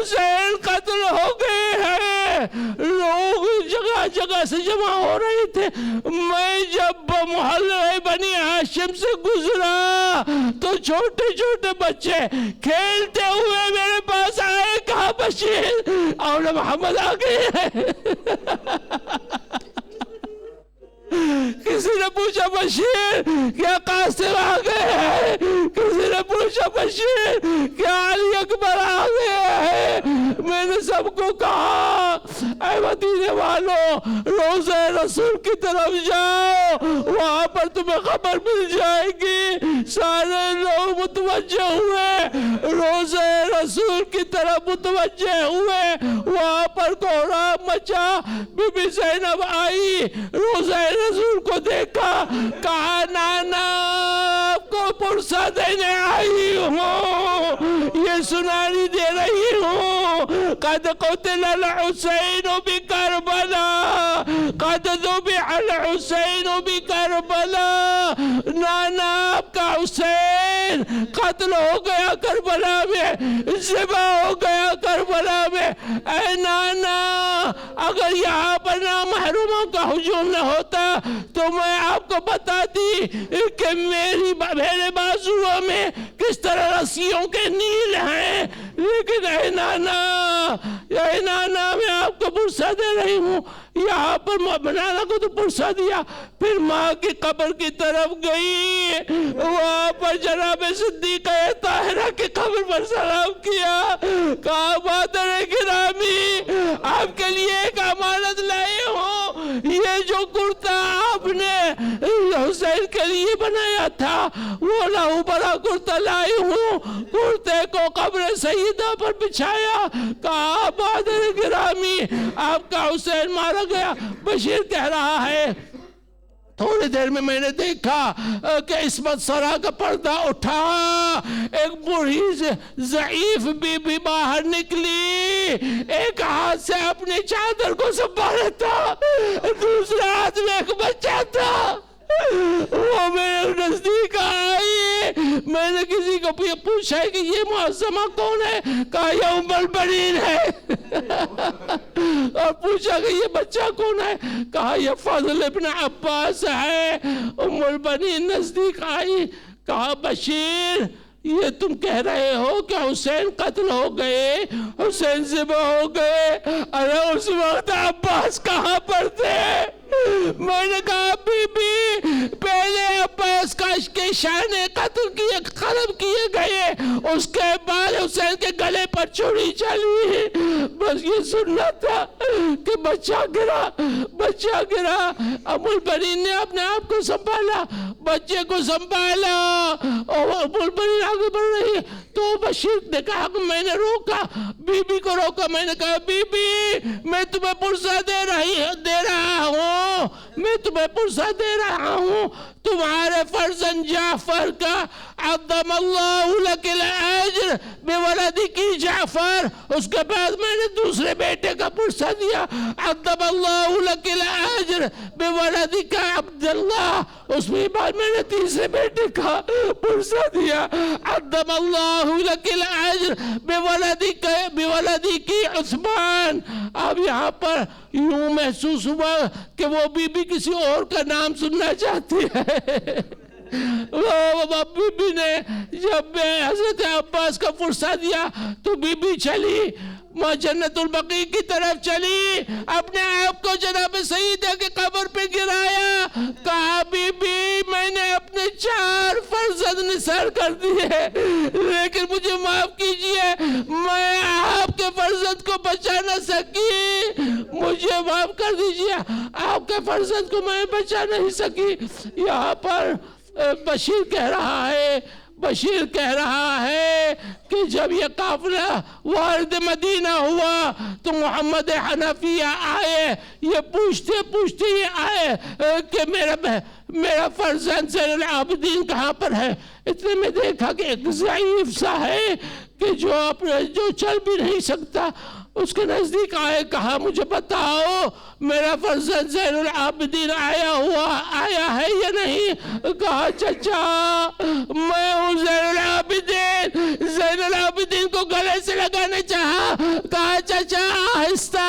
हुसैन कत्ल हो गए हैं। लोग जगह जगह से जमा हो रहे थे। मैं जब मोहल्ले बनी हाशिम से गुजरा तो छोटे छोटे बच्चे खेलते हुए मेरे पास आए, कहा बशीर और मोहम्मद आ गए हैं। किसी ने पूछा बशीर क्या कासिम आ गए हैं, किसी ने पूछा बशीर क्या अली अकबर आ गए हैं। मैंने सबको कहा ऐ मदीने वालों, रोज़े रसूल की तरफ जाओ, वहां पर तुम्हें खबर मिल जाएगी। सारे लोग मुतवज्जे हुए, रोज़े रसूल की तरफ मुतवज्जे हुए। वहां पर कोहराम मचा। बीबी ज़ैनब आई, रोज़े रसूल को देखा, कहा नाना आपको पुरसा देने आई हूँ, ये सुनानी दे रही हूँ। कद क़ुतिल अल हुसैन बि करबला, कद ज़ुबिह अल हुसैन बि करबला। नाना आपका हुसैन कत्ल हो गया करबला में, ज़िबा हो गया करबला में। ऐ नाना अगर यहाँ पर ना महरूमों का हुजूम न होता तो मैं आपको बताती कि मेरे बाजुओं में किस तरह रस्सियों के नील हैं। लेकिन ऐ नाना मैं आपको पुरसा दे रही हूँ। यहाँ पर नाना को तो पुरसा दिया, फिर माँ की कब्र की तरफ गई, वहाँ पर जनाब सिद्दीक़ा ताहिरा की कब्र पर सलाम किया, कहा मादर गिरामी आपके लिए एक अमानत लाए हो, ये जो कुर्ता आपने हुसैन के लिए बनाया था वो लहू भरा कुर्ता लाई हूँ। कुर्ते को कब्र सईदा पर बिछाया, कहा मादर गिरामी आपका हुसैन मारा गया। बशीर कह रहा है थोड़ी देर में मैंने देखा कि इस्मत सरा का पर्दा उठा, एक बूढ़ी ज़ईफ बीबी बाहर निकली, एक हाथ से अपनी चादर को संभाला था, दूसरे हाथ में एक बच्चा था। वो मेरे नजदीक आई, मैंने किसी को पूछा कि ये मुअज़्ज़मा कौन है, कहा ये उम्मुल बनीन है। और पूछा कि ये बच्चा कौन है, कहा ये फज़ल इब्न अब्बास है। उम्मुल बनीन नजदीक आई, कहा बशीर ये तुम कह रहे हो कि हुसैन कत्ल हो गए, हुसैन ज़िबा हो गए, अरे उस वक्त अब्बास कहाँ पर थे? मैंने कहा बीबी पहले अब्बास का के शाने कत्ल किए खत्म किए गए, उसके बाद हुसैन के गले पर छुरी चली। बस ये सुनना था कि बच्चा गिरा। उम्मुल बनीन ने अपने आप को संभाला, बच्चे को संभाला और उम्मुल बनीन आगे बढ़ रही है। तो बशीर ने कहा कि मैंने रोका, बीबी को रोका। मैंने कहा बीबी मैं तुम्हें पुरसा दे रहा हूँ, मैं तुम्हें पुरसा दे रहा हूँ, तुम्हारे फर्जंद जाफर का अद्दमल्लाहु लकिल अज्र बिवलदिकी जाफर। उसके बाद मैंने दूसरे बेटे का पुरसा दिया, अद्दमल्लाहु लकिल अज्र बिवलदिका अब्दुल्लाह। उसके बाद मैंने तीसरे बेटे का पुरसा दिया, अद्दमल्लाहु लकिल अज्र बिवलदिकी उस्मान। अब यहाँ पर यूं महसूस हुआ कि वो बीबी किसी और का नाम सुनना चाहती है। वो बीबी ने जब हज़रत अब्बास का पुरसा दिया तो बीबी चली, माँ जन्नतुल बकी की तरफ चली, अपने आप को जनाब सईदा के कब्र पे गिराया, कहा बीबी मैंने अपने 4 फर्जंद निसार कर दिए, लेकिन मुझे माफ कीजिए मैं आपके फर्जंद को बचा न सकी, मुझे माफ कर दीजिए, आपके फर्जंद को मैं बचा नहीं सकी। यहाँ पर बशीर कह रहा है कि जब ये काफिला वारिद मदीना हुआ तो मोहम्मद हनफिया आए, ये पूछते ये आए कि मेरा फर्जंद ज़ैनुल आबिदीन कहाँ पर है। इतने में देखा कि एक ज़ईफ सा है कि जो चल भी नहीं सकता, उसके नजदीक आए, कहा मुझे बताओ मेरा फर्जंद ज़ैनुल आबिदीन आया है या नहीं? कहा चचा मैं हूँ ज़ैनुल आबिदीन को गले से लगाने चाहा कहा चाचा आहिस्ता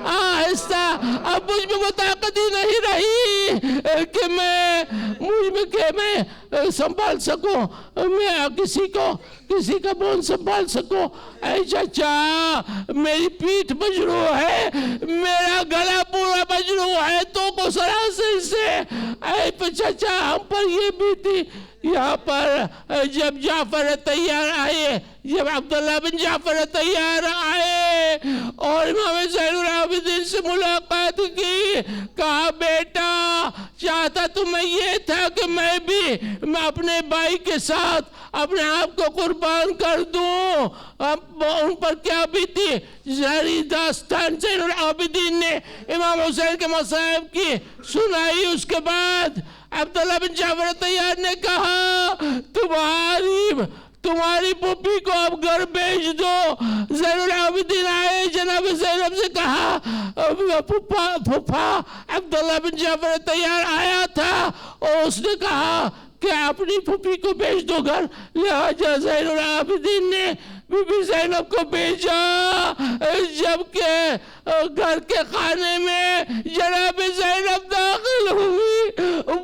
आहिस्ता, अब मुझ में वो ताकत ही नहीं रही कि मैं संभाल सकूं, मैं किसी का बोन संभाल सकूं। ऐ चाचा मेरी पीठ मजरू है, मेरा गला पूरा मजरू है, तो को सरासर से। ऐ चाचा हम पर ये बीती यहाँ पर जब जाफर तैयार आए, जब अब्दुल्ला बिन जाफर तैयार आए और इमाम ज़ैनुल आबिदीन से मुलाकात की, कहा बेटा चाहता तो मैं ये था कि मैं अपने भाई के साथ अपने आप को कुर्बान कर दूं। अब उन पर क्या बीती सारी दास्तान ज़ैनुल आबिदीन ने इमाम हुसैन के मसाइब की सुनाई। उसके बाद अब्दुल्ला बिन जाफर तैयार ने कहा तुम्हारी पुप्पी को अब घर भेज दो। ज़ैनुल आबिदीन आए, जनाब ज़ैनब से कहा फुफा अब्दुल्ला बिन जाफर तैयार आया था और उसने कहा कि अपनी पुप्पी को भेज दो घर। लिहाजा ज़ैनुल आबिदीन ने बीबी ज़ैनब को भेजा। जबकि घर के खाने में जनाब ज़ैनब दाखिल हुई,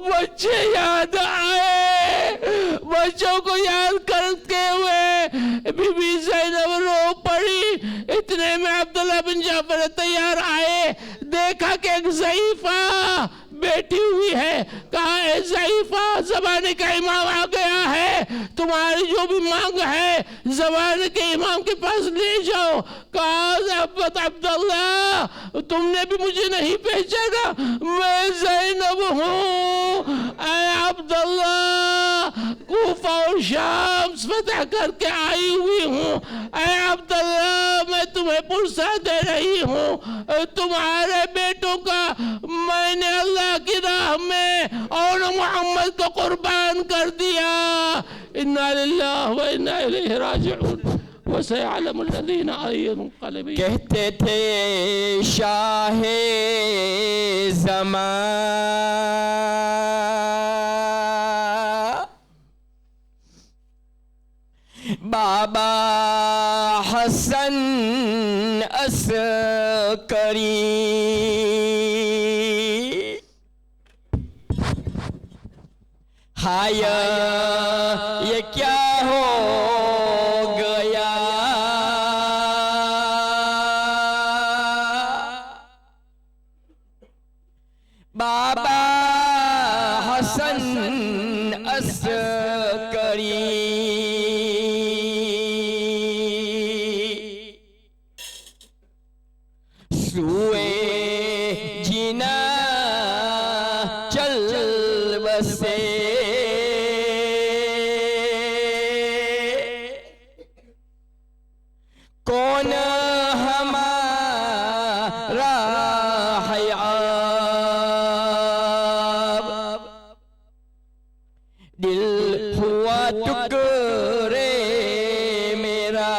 बच्चे याद आए, बच्चों को याद करते हुए बीबी ज़ैनब रो पड़ी। इतने में अब्दुल्ला बिन जाफर तैयार आए, देखा कि एक ज़ईफ़ा बैठी हुई है। कहा ए ज़ईफ़ा ज़माने का इमाम आ गया है, तुम्हारी जो भी मांग है ज़माने के इमाम के पास ले जाओ। कहा अब्दुल्ला तुमने भी मुझे नहीं पहचाना, मैं ज़ैनब हूँ। अब्दुल्ला कूफा और शाम फतह करके आई हुई हूँ। अब्दुल्ला मैं तुम्हें पुरसा दे रही हूँ, तुम्हारे बेटों का मैंने अल्लाह की राह में और मोहम्मद को कुर्बान कर दिया। इन्ना लिल्लाहि व इन्ना इलैहि राजिऊन। कहते थे शाहे ज़मां बाबा हसन अस्करी, हाय ये क्या हो गया। बाबा हसन अस्करी सुए जीना चल बसे, कौन हमारा है अब, दिल हुआ टुकड़े मेरा।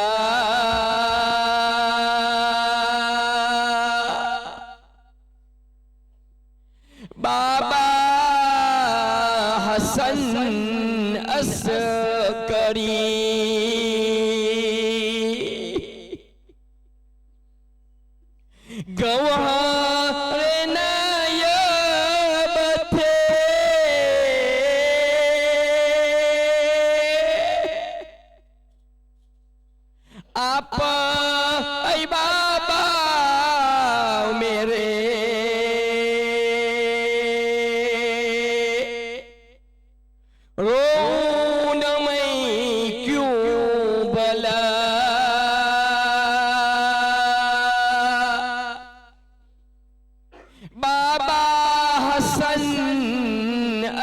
बाबा हसन अस्करी गवारे नायब थे, आप ऐ बाबा मेरे रो न मैं क्यों भला। बाबा हसन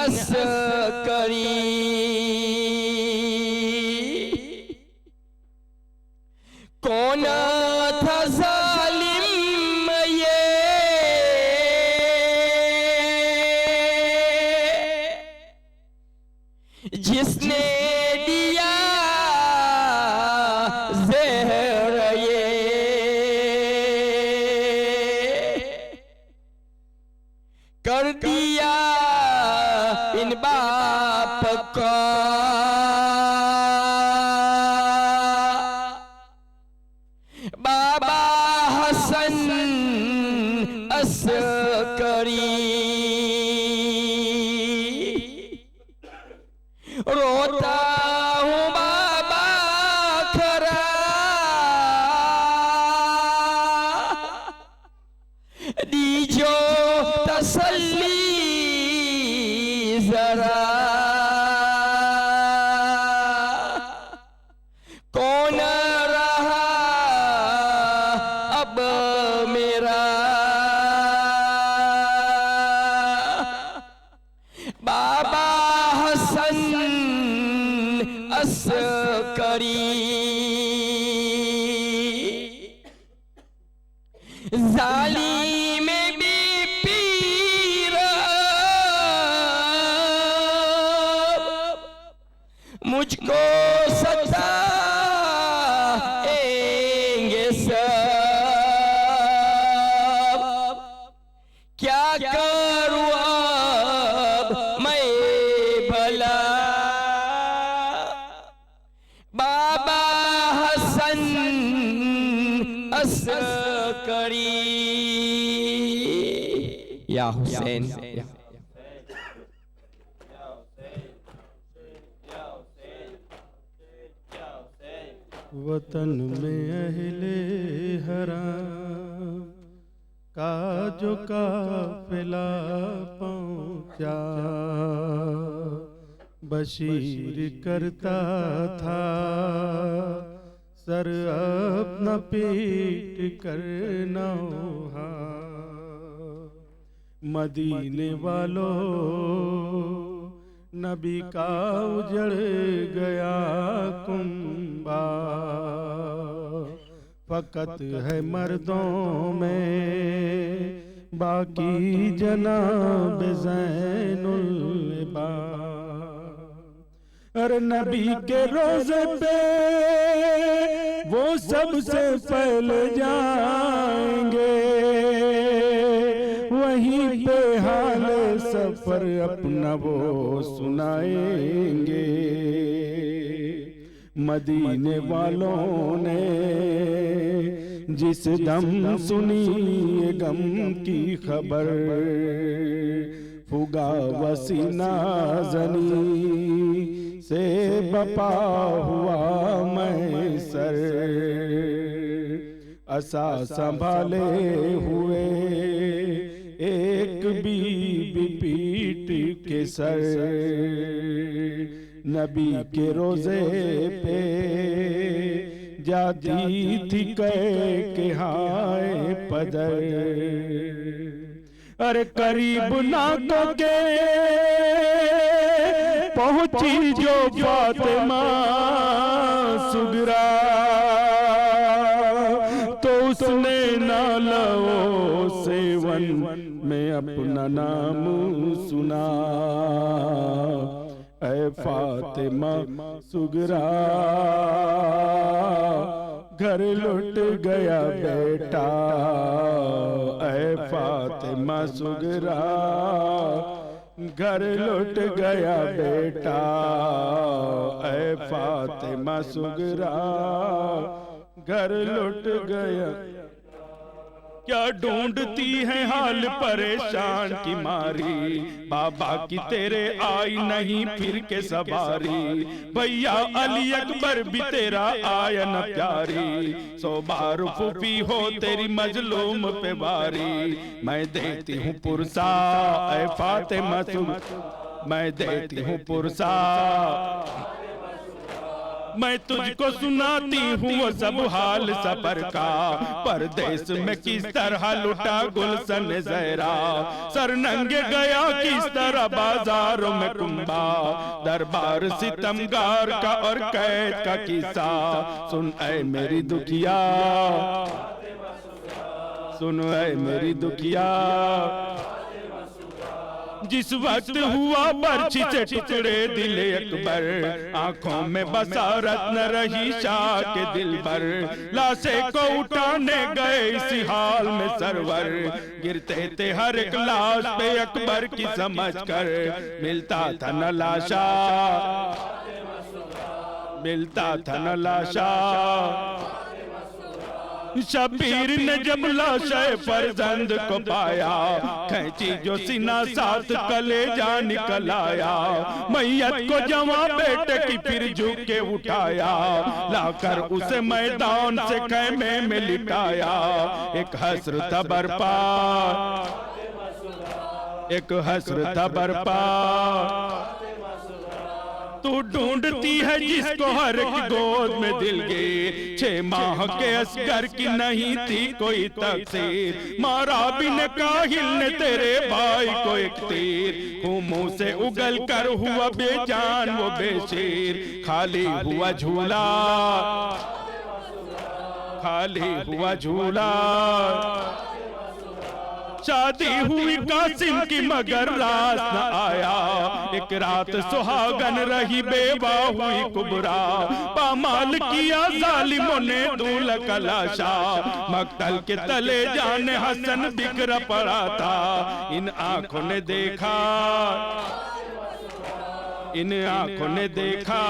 अस्करी कौन था जालिम ये, जिसने दिया ज़हर ये, कर दिया इन बाप का। बाबा करी, रोता हूँ बाबा खरा, दीजो तसल्ली जरा, कौन रहा अब मेरा, बाबा हसन अस्करी, जालिम भी पीर मुझको सताएंगे सब, क्या करूँ अब मैं भला, बाबा हसन अस्करी। या हुसैन, वतन में अहले हराम का जो काफिला पहुंचा, बशीर करता था सर अपना पीट कर नौहा, मदीने वालों नबी का उजड़ गया कुंबा, फकत है मर्दों में बाकी जनाब ज़ैनुल इबाद। अरे नबी के रोज़े पे वो सबसे पहले जाएंगे, वहीं पे हाल सफर अपना वो सुनाएंगे। मदीने वालों ने जिस दम सुनी ये गम की खबर, फुगा वसीना जनी से बपा हुआ मैं सर, असा संभाले हुए एक बीबी पीट के सर, नबी के रोजे पे जाती थी कह के हाय पदर। अरे करीब नाकों के पहुंची जो फातिमा सुगरा, तो उसने नालो सेवन में अपना नाम सुना, ऐ फातिमा सुगरा घर लुट गया बेटा, ऐ फातिमा सुगरा घर लुट गया बेटा, ऐ फातिमा सुगरा घर लुट गया। क्या ढूंढती है हाल परेशान की मारी, बाबा की तेरे आई नहीं फिर के सवारी, भैया अली अकबर भी तेरा आया न प्यारी, 100 बार फूफी हो तेरी मजलूम पे बारी, मैं देती हूँ पुरसा ऐ फातिमा मैं देती हूँ पुरसा, मैं तुझको सुनाती हूँ वो सब हाल सफर का, परदेश में किस तरह लुटा गुलशन ज़हरा, सर नंगे गया किस तरह बाजारों में कुंबा, दरबार सितमगार का और कैद का किस्सा, सुन ऐ मेरी दुखिया सुन ऐ मेरी दुखिया, जिस वक्त हुआ बर्छी से टुकड़े दिल अकबर, आंखों में बसारत न रही शाह के दिल पर, लाशे को उठाने गए इसी हाल में सरवर, गिरते थे हर एक लाश पे अकबर की समझ कर, मिलता था न लाशा मिलता था न लाशा, शबीर ने जब लाशे फर्जंद को पाया, खैंची जो सीना साथ कलेजा निकल आया। मैयत को जवां बेटे की फिर झुक के उठाया, लाकर उसे मैदान से खैमे में लिटाया। एक हस्र था बरपा, एक हस्र था बरपा, तू ढूंढती है जिसको हर की गोद में दिल गे। 6 माह के असगर की नहीं थी कोई तकसीर, मारा बिन काहिल ने तेरे भाई को एक तीर। मुंह से उगल कर हुआ बेजान वो बेशीर, खाली हुआ झूला, खाली हुआ झूला। शादी हुई कासिम की मगर रात न आया, एक रात सुहागन रही बेवा हुई कुबरा। पामाल किया जालिमों ने दूल्हा का लाशा, मक्तल के तले जाने हसन बिखरा पड़ा था। इन आंखों ने देखा, इन आंखों ने देखा,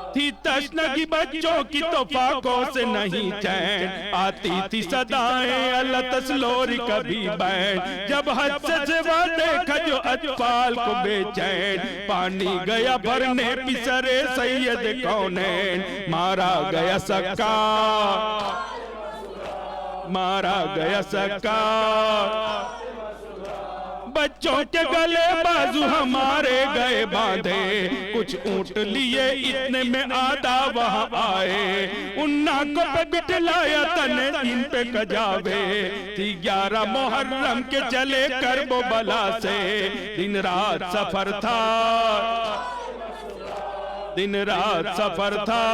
थी तशनगी बच्चों की तो फाकों से नहीं चैन। आती थी सदाएं अल्लाह तस्लोरी कभी बैन, जब हद से सिवा देखा जो अजपाल को बेचैन। पानी गया भरने पिसरे सैयद कौनैन, मारा गया सक्का, मारा गया सक्का। बच्चों के गले बाजू हमारे गए बांधे, कुछ ऊंट लिए इतने में आधा वहां आए। उन नाकों पे बिठलाया तने इन पे कजावे, थी 11 मुहर्रम के चले करबो बला से। दिन रात सफर था, दिन रात सफर था।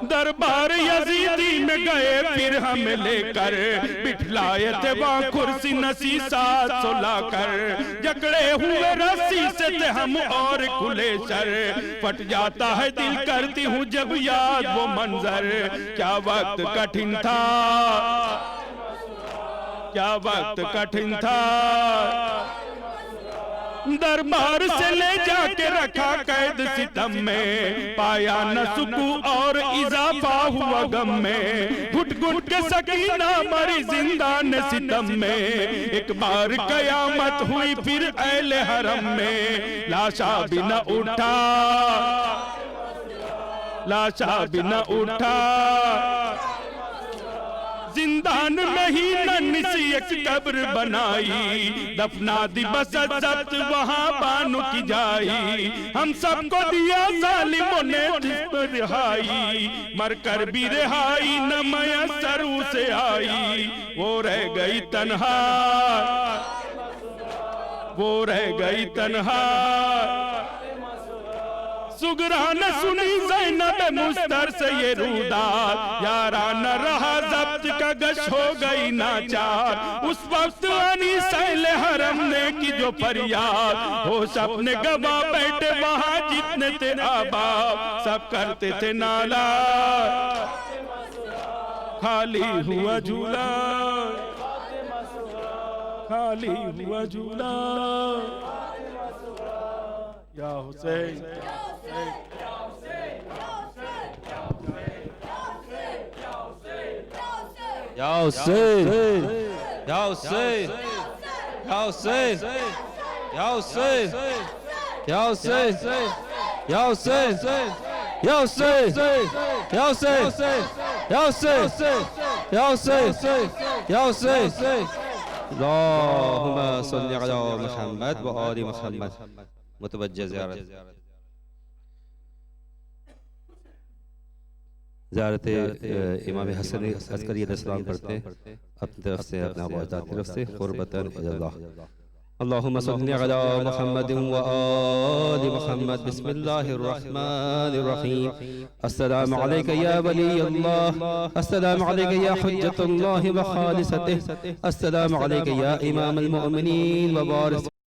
दरबार यजीदी में गए फिर हमें लेकर, बिठलाए थे वहाँ कुर्सी नसी 700 लाकर। जकड़े हुए रस्सी से थे हम और खुले सर, फट जाता है दिल करती हूँ जब याद वो मंजर। क्या वक्त कठिन था, क्या वक्त कठिन था। दरबार से ले जाके रखा कैद सितम में, पाया न सुकून और इजाफा हुआ गम में। घुट घुट के सकीना मरी जिंदान सितम में, एक बार कयामत हुई फिर अहले हरम में। लाशा भी न उठा, लाशा भी न उठा। जिंदान में ही नन्ही सी एक कब्र बनाई, दफना दी बसत जब्त वहाँ बानु की जाई। हम सबको दिया जालिमों ने जिस पर रिहाई, मरकर भी रिहाई न मयसर उसे आई। वो रह गई तन्हा, वो रह गई तन्हा। सुगरा न सुनी ज़ैनब मुस्तर से ये रूदा, यारा न रहा जब्त का गश हो गई नाचार। उस वक्त अनी सैले हरम ने की जो फरियाद, हो सबने गवा बैठे वहाँ जितने थे आबाब, सब करते थे नाला। खाली हुआ झूला, खाली हुआ झूला। या हुसैन, या हुसैन, या हुसैन, या हुसैन, या हुसैन, या हुसैन, या हुसैन, या हुसैन, या हुसैन, या हुसैन, या हुसैन, या हुसैन। अल्लाहुम्मा सल्लि अला मुहम्मद व आलि मुहम्मद। मुतवज्जिह ज़ियारत, ज़ियारत इमाम हसन अस्करी अलैहिस्सलाम पढ़ते हैं अपनी तरफ से, अपने आबाद की तरफ से क़ुर्बतन इलल्लाह। अल्लाहुम्मा सल्लि अला मुहम्मद व आलि मुहम्मद। बिस्मिल्लाहिर रहमानिर रहीम। अस्सलामु अलैका या वली अल्लाह, अस्सलामु अलैका या हुज्जतुल्लाह व खालिसतिह, अस्सलामु अलैका या इमाम अल मुमिनीन व वारिस